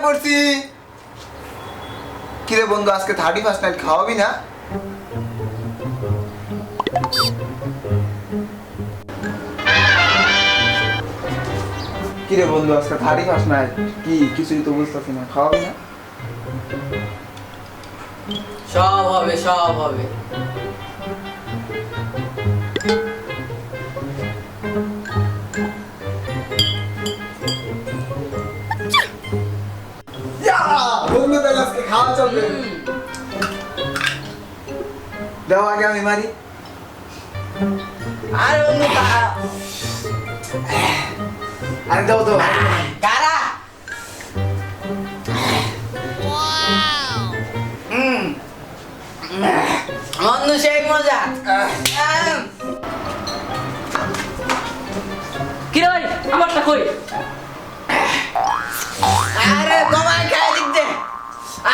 পড়ছি। কিরে বন্ধু, আজকে 31st নাইট খাওয়াবি না? কিরে বন্ধু, আজকে 31st নাইট কি কিছুই তো বুঝতেছি না, খাওয়াবি না? সব হবে সব হবে। বন্ধু তাহলে আজকে খাওয়া চলবে। দাও আগে আমি মারি। আর বন্ধু আরে দাও তো। কারা বন্ধু সেই মজা। কি রে ভাই, আমারটা কই? আরে তোমার খাই দিক দে।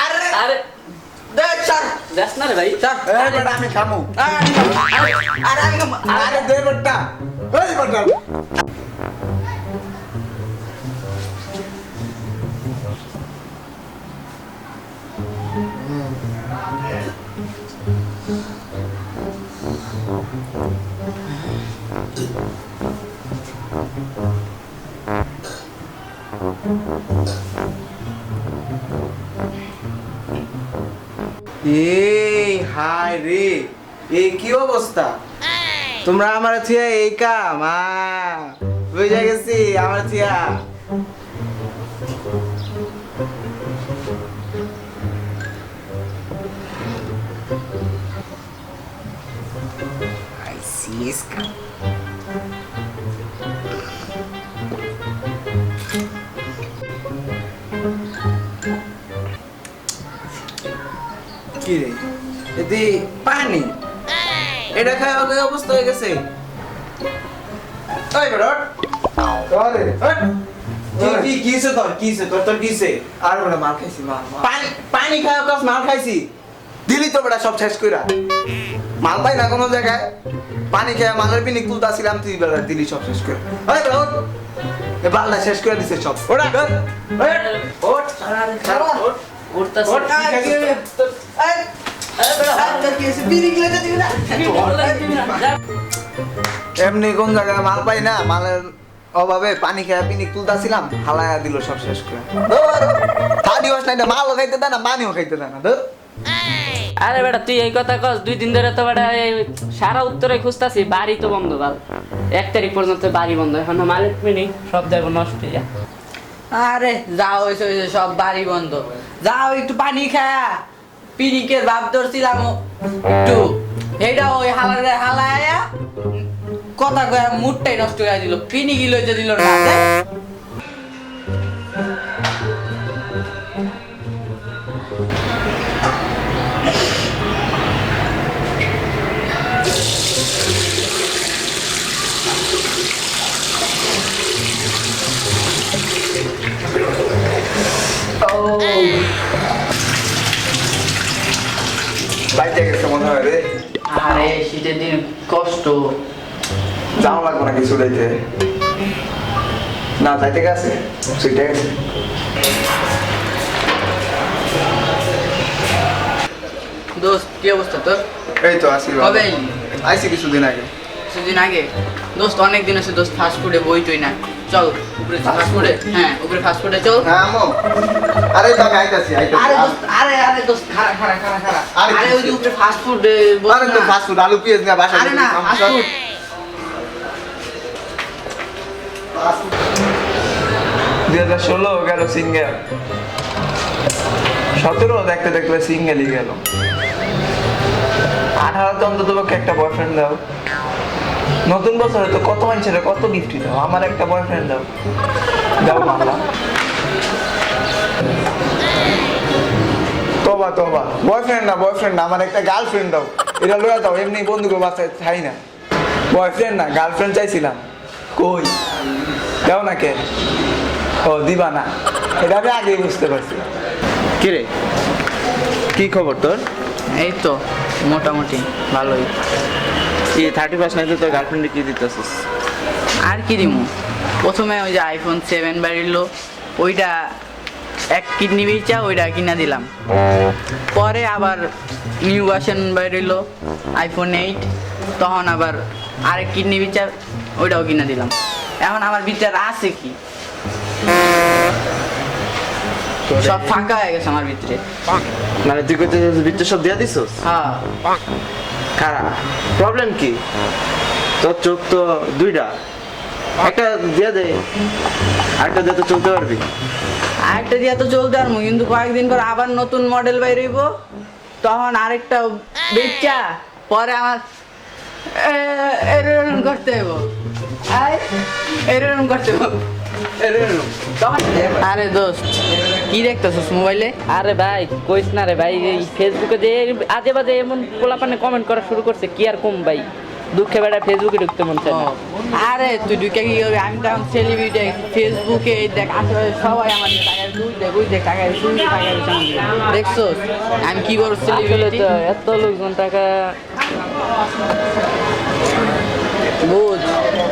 আরে আরে দে চল দেখ না রে ভাই। চল। এই বেটা আমি খামু। আরে আমি আরে দে বেটা। এই বেটা। এই হায় রে, এই কি অবস্থা? তোমরা আমার থিয়া এই কাম বুঝে গেছি আমার থিয়া। কি রে, এদি পানি এটা খায় ওই অবস্থা হয়ে গেছে। ওই বেটা আরে কি কিছে তোর কিছে তোর কিছে? আর বেটা মার খাইছি, মার পানি খায় ওকে মার খাইছি। দিলি তো বেটা সব শেষ কইরা। মাল পাই না কোনো জায়গায়, পানি খেয়ে মালের পিনিক তুলতাছিলাম, তুই বেটা দিলি সব শেষ করে। ওই বেটা ওঠ, এ বাল্লা শেষ করে দিছে সব। ওরা ওঠ ওঠ উঠতাছে। ওঠ কি এমনি কোন জায়গায় মাল পাই না, মালের অভাবে পানি খেয়ে পিনিক তুলতাছিলাম, হালায়া দিল সব শেষ করে। 31st নাইটে মালও খাইতে দেয় না, পানিও খাইতে দেয় না। আরে বেটা তুই এই কথা কস, 2 দিন ধরে তো বেটা এই সারা উত্তরে খুঁজতাছি, বাড়ি তো বন্ধ বাল। 1 তারিখ পর্যন্ত বাড়ি বন্ধ, এখন মালিক মিনি সব জায়গা নষ্ট হয়ে যায়। আরে যাও হয়েছে সব বাড়ি বন্ধ। যাও একটু পানি খায়া পিনিকের ভাব ধরছিলাম একটু, এটা ওই হালায়া কথা কয়া মুডটাই নষ্ট হয়ে দিল। পিনিকি লইতে দিল না। বাইতে গেছে মনে হয় রে। আরে শীতের দিন কষ্ট। যাওয়া লাগবো নাকি ছুটাইতে? না যাইতে গেছে, ছুটে গেছে। দোস্ত কি অবস্থা তোর? এই তো আসি কবে আইসি কিছুদিন আগে। কিছুদিন আগে? দোস্ত অনেক দিন আছে দোস্ত, ফাস্ট ফুডে বই টই না। চল উপরে ফাস্ট ফুডে। হ্যাঁ উপরে ফাস্ট ফুডে চল। হ্যাঁ আমো। আরে তো আমি আইতাছি আরে দোস্ত আরে দোস্ত খারা আরে আরে ওই যে উপরে ফাস্ট ফুডে আরে তো ফাস্ট ফুড আলু পেঁয়াজ না বাসা। আরে না ফাস্ট ফুড। 2016 গেল সিঙ্গেল, 17 দেখতে দেখতে সিঙ্গেলই গেল, 18 তো অন্তত পক্ষে একটা বয়ফ্রেন্ড দাও। নতুন বছরে তো কত মানুষের কত গিফট দাও, আমার একটা বয়ফ্রেন্ড দাও। দাও মামলা। তোবা তোবা, বয়ফ্রেন্ড না আমার একটা গার্লফ্রেন্ড দাও। এটা লইয়া দাও, এমনি বন্ধুকে বাসায় চাই না। বয়ফ্রেন্ড না গার্লফ্রেন্ড চাইছিলাম, কই দাও না কে? ও দিবা না, এটা আমি আগেই বুঝতে পারছি। কিরে কি খবর তোর? এই তো মোটামুটি ভালোই। কি 31st নাইতে তোর গার্লফ্রেন্ডে কি দিতেছিস? আর কি দিমু, প্রথমে ওই যে iPhone 7 বাড়িলো, ওইটা এক কিডনি বেচা ওইটা কিনা দিলাম। পরে আবার নিউ ভার্সন বাইর হইলো আইফোন 8, তখন আবার আরেক কিডনি বেচা ওইটাও কিনা দিলাম। এখন আমার ভিতরে আছে কি, সব ফাঁকা হয়ে গেছে আমার ভিতরে। মানে তুই কইতে ভিতরে সব দিয়া দিছস? হ্যাঁ, খারাপ। প্রবলেম কি? তোর চোখ তো দুইটা, একটা দিয়া দে, আরেকটা দিয়ে তো চলতে পারবি। আরেকটা দিয়ে তো চলতে পারবো, কিন্তু কয়েকদিন পর আবার নতুন মডেল বাইর হইব, তখন আরেকটা বেচা পরে আমার এরকম করতে হইব, এরকম করতে হইব। আরে দোস্ত, কি দেখতেছিস মোবাইলে? আরে ভাই কইস না রে ভাই, এই ফেসবুকে যে আজে বাজে এমন পোলাপানে কমেন্ট করা শুরু করছে, কি আর কম ভাই, দুঃখে বেড়া ফেসবুকে ঢুকতে মন চায় না। আরে তুই ঢুকে কি করবি? আমি তখন সেলিব্রিটি ফেসবুকে দেখ, আসলে সবাই আমার টাকায় তুই দেখ, ওই দেখ টাকায় তুই টাকায় দেখছোস আমি কি বড় আসলে সেলিব্রিটি। তো এত লোকজন টাকা, বুঝ,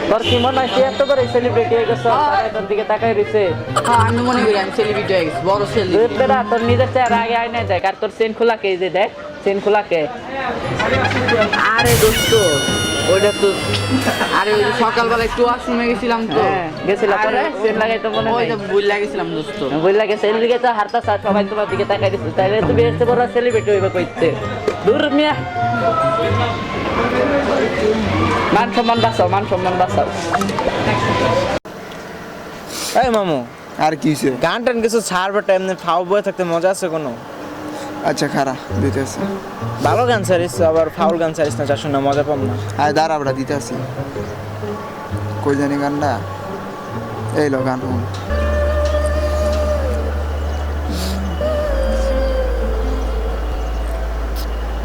তোর কি মনে হয় তুই এত করে সেলিব্রিটি হয়ে গেছ, সবাই তোর দিকে তাকাই রয়েছে? হ্যাঁ আমি মনে করি আমি সেলিব্রিটি হয়ে গেছি, বড় সেলিব্রিটি। বেটা তোর নিজের চেহারা আগে আয় না দেখ, আর তোর চেন খোলা কে, যে দেখ চেন খোলা কে? আরে দোস্ত ওইটা তো, আরে ওই যে সকালবেলা একটু ওয়াশরুমে গেছিলাম তো, হ্যাঁ, গেছিলাম, পরে আরে চেন লাগাই তো মনে ওই নাই। যে ভুল লাগেছিলাম দোস্ত। বললা গেছে এর দিকে তো হারতা সবাই তোমার দিকে তাকাই দিচ্ছে, তাইলে তুমি এসে বড় সেলিব্রিটি হইবে কইতে? দূর মিয়া, মান সম্মান বাঁচাও, মান সম্মান বাঁচাও। এই মামু, আর কি হইছে? গান টান কিছু ছাড়, বাট এমনি ফাউ বয়ে থাকতে মজা আছে কোনো? আচ্ছা খারা দিতেছি। ভালো গান ছাড়িস, আবার ফাউল গান ছাড়িস না, যা শুনে মজা পাম না। আয় দাঁড়া আমরা দিতেছি। কই জানি গানটা? এই লো গান শুন।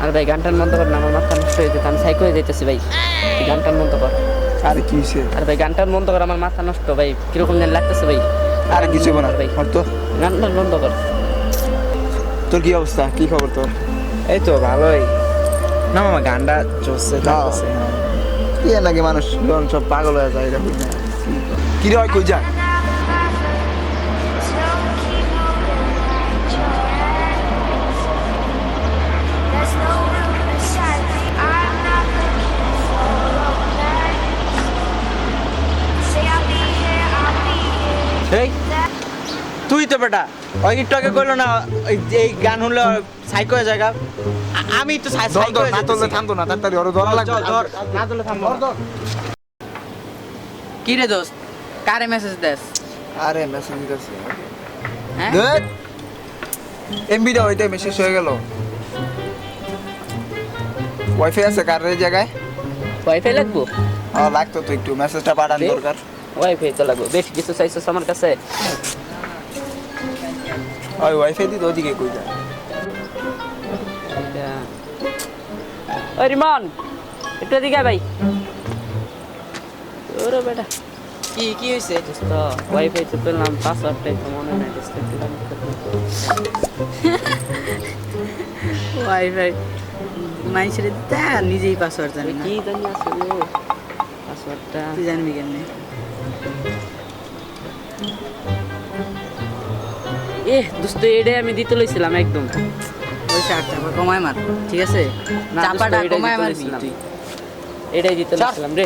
আর ভাই গানটার বন্ধ কর না, আমার মাথা নষ্ট হয়ে যেত, আমি সাইকো হয়ে যাইতেছি ভাই, তুই গানটার বন্ধ কর। আর কি হইছে? আর ভাই গানটার বন্ধ কর, আমার মাথা নষ্ট ভাই, কিরকম যেন লাগতেছে ভাই। আর কিছু না ভাই আর তো গানটার বন্ধ কর। তোর কি অবস্থা? কি খবর তোর? এই তো ভালোই না মামা, গানটা চলছে চলছে। কি এর লাগে মানুষ যখন সব পাগল হয়ে যায়, এটা বুঝ না। কি রে, কই যায়? There's no room inside me. I'm not looking for romance. Say I'll be here, I'll be here. এই তুই তো বেটা ওই একটু আগে কইলো না এই গান হলো সাইকো হয়ে জায়গা, আমি তো সাইকো হয়ে না তোলে যেতেছি। থামতো না, তাড়াতাড়ি ওরে ধরা লাগবে। ধর, না তোলে থামবো না। কি রে দোস্ত, কারে মেসেজ দেস? আরে মেসেজ দিতেছি। হ্যাঁ দেখ এমবিটা ওইটাই মেসেজ হয়ে গেল। ওয়াইফাই আছে কার এই জায়গায়? ওয়াইফাই লাগবো? লাগতো তো, একটু মেসেজটা পাঠান দে। দরকার। ওয়াইফাই তো লাগবো, বেশ কিছু চাইছিস আমার কাছে? ওই ওয়াইফাই দিতে ওদিকে কই যায়? ওই রিমন একটু এদিকে আয় ভাই। ওরে বেটা কি কি হয়েছে? তো ওয়াইফাই তো পেলাম, পাসওয়ার্ডটাই তো মনে নাই, ডিসপ্লে দিলাম। ওয়াইফাই মাইসের দিতে নিজেই পাসওয়ার্ড জানি না, কি জানি আসলে পাসওয়ার্ডটা? তুই জানবি কেমনে? দোস্ত এটাই আমি দিতে লইছিলাম একদম। ওই চারটা কমায় মার, ঠিক আছে? না, চাপাটা দোস্ত, এটাই কমায় দিতে মারবি লইছিলাম। তুই। এটাই দিতে লইছিলাম রে।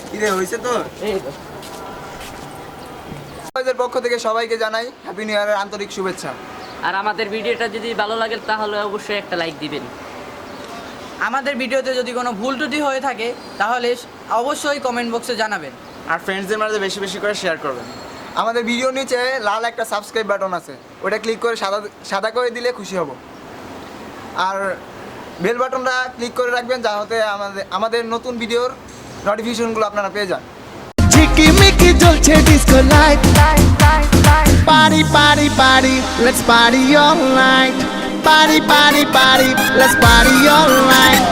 কি রে হইছে তোর? এই তো। আমাদের পক্ষ থেকে সবাইকে জানাই হ্যাপি নিউ ইয়ারের আন্তরিক শুভেচ্ছা। আর আমাদের ভিডিওটা যদি ভালো লাগে তাহলে অবশ্যই একটা লাইক দিবেন। আমাদের ভিডিওতে যদি কোনো ভুল ত্রুটি হয়ে থাকে তাহলে অবশ্যই কমেন্ট বক্সে জানাবেন। আর ফ্রেন্ডসদের মাঝে বেশি বেশি করে শেয়ার করবেন। আমাদের ভিডিও নিচে লাল একটা সাবস্ক্রাইব বাটন আছে, ওটা ক্লিক করে সাদা করে দিলে খুশি হব। আর বেল বাটনটা ক্লিক করে রাখবেন, যাতে আমাদের নতুন ভিডিওর নোটিফিকেশনগুলো আপনারা পেয়ে যান। ঝিকিমিকি জ্বলছে ডিস্কো লাইট, পারি পারি পারি লেটস পারি অল নাইট, পারি পারি পারি লেটস পারি অল নাইট।